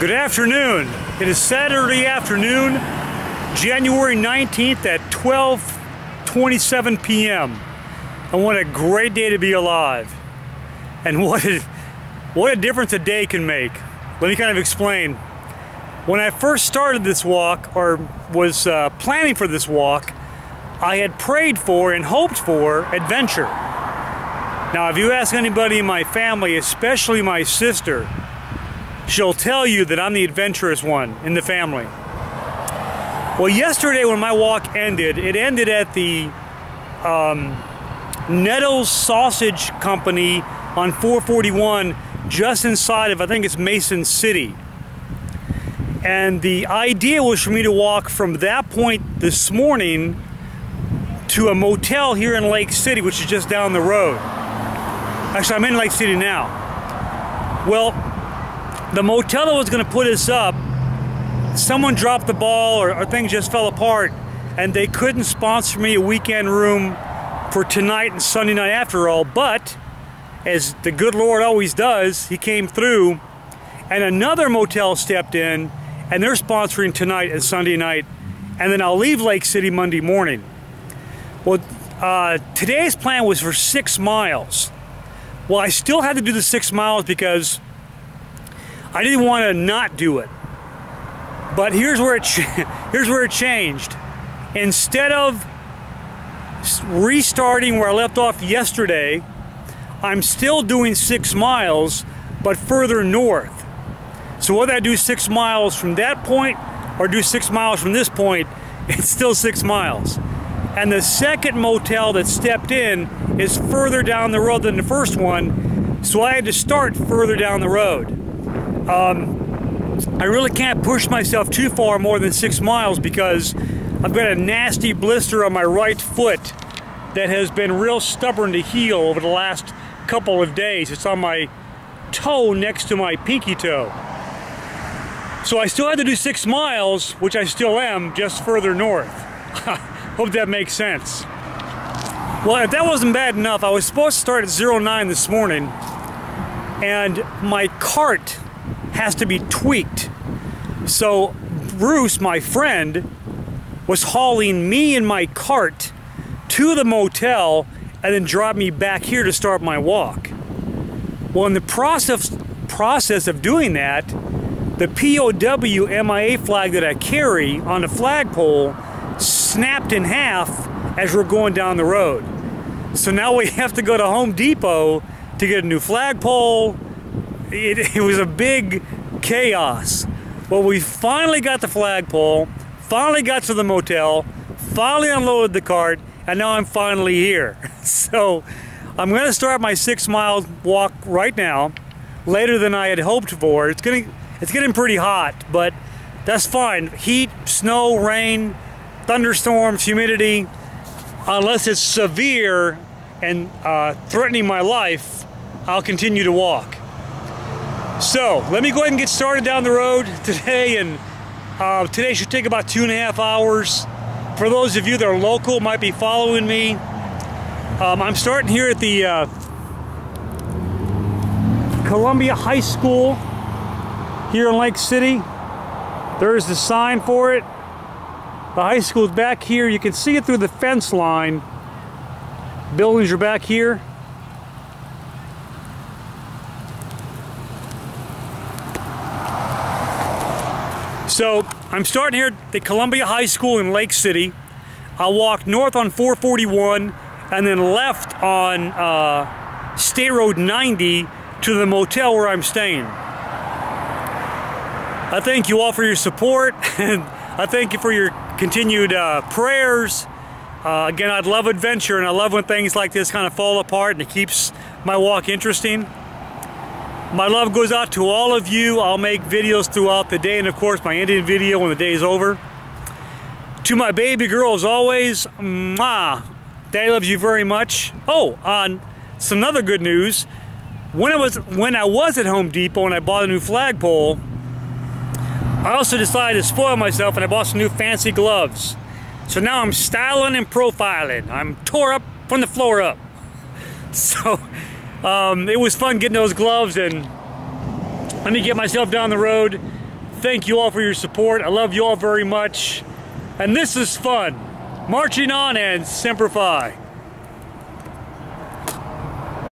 Good afternoon. It is Saturday afternoon, January 19th at 12:27 p.m. And what a great day to be alive. And what a difference a day can make. Let me kind of explain. When I first started this walk, or was planning for this walk, I had prayed for and hoped for adventure. Now, if you ask anybody in my family, especially my sister, she'll tell you that I'm the adventurous one in the family. Well, yesterday when my walk ended, it ended at the Nettles Sausage Company on 441, just inside of, I think it's Mason City. And the idea was for me to walk from that point this morning to a motel here in Lake City, which is just down the road. Actually, I'm in Lake City now. Well, the motel that was going to put us up, someone dropped the ball or things just fell apart, and they couldn't sponsor me a weekend room for tonight and Sunday night after all. But as the good Lord always does, he came through, and another motel stepped in, and they're sponsoring tonight and Sunday night, and then I'll leave Lake City Monday morning. Well, today's plan was for 6 miles. Well, I still had to do the 6 miles because I didn't want to not do it. But here's where it changed. Instead of restarting where I left off yesterday, I'm still doing 6 miles, but further north. So whether I do 6 miles from that point or do 6 miles from this point, it's still 6 miles. And the second motel that stepped in is further down the road than the first one, so I had to start further down the road. I really can't push myself too far more than 6 miles because I've got a nasty blister on my right foot that has been real stubborn to heal over the last couple of days. It's on my toe next to my pinky toe. So I still had to do 6 miles, which I still am, just further north. Hope that makes sense. Well, if that wasn't bad enough, I was supposed to start at 09 this morning, and my cart has to be tweaked. So Bruce, my friend, was hauling me and my cart to the motel and then drop me back here to start my walk. Well, in the process of doing that, the POW MIA flag that I carry on the flagpole snapped in half as we're going down the road. So now we have to go to Home Depot to get a new flagpole. It was a big chaos. Well, we finally got the flagpole, finally got to the motel, finally unloaded the cart, and now I'm finally here. So I'm going to start my 6 mile walk right now, later than I had hoped for. It's getting pretty hot, but that's fine. Heat, snow, rain, thunderstorms, humidity, unless it's severe and threatening my life, I'll continue to walk. So let me go ahead and get started down the road today, and today should take about 2.5 hours. For those of you that are local, might be following me, I'm starting here at the Columbia High School here in Lake City. There's the sign for it. The high school is back here. You can see it through the fence line. Buildings are back here. So I'm starting here at the Columbia High School in Lake City. I'll walk north on 441 and then left on State Road 90 to the motel where I'm staying. I thank you all for your support, and I thank you for your continued prayers. Again, I love adventure, and I love when things like this kind of fall apart, and it keeps my walk interesting. My love goes out to all of you. I'll make videos throughout the day, and of course my ending video when the day is over. To my baby girl, as always, mwah, Daddy loves you very much. Oh, on some other good news, when I was at Home Depot and I bought a new flagpole, I also decided to spoil myself and I bought some new fancy gloves. So now I'm styling and profiling. I'm tore up from the floor up. So it was fun getting those gloves, and let me get myself down the road. thank you all for your support. I love you all very much. And this is fun. Marching on and Semper Fi.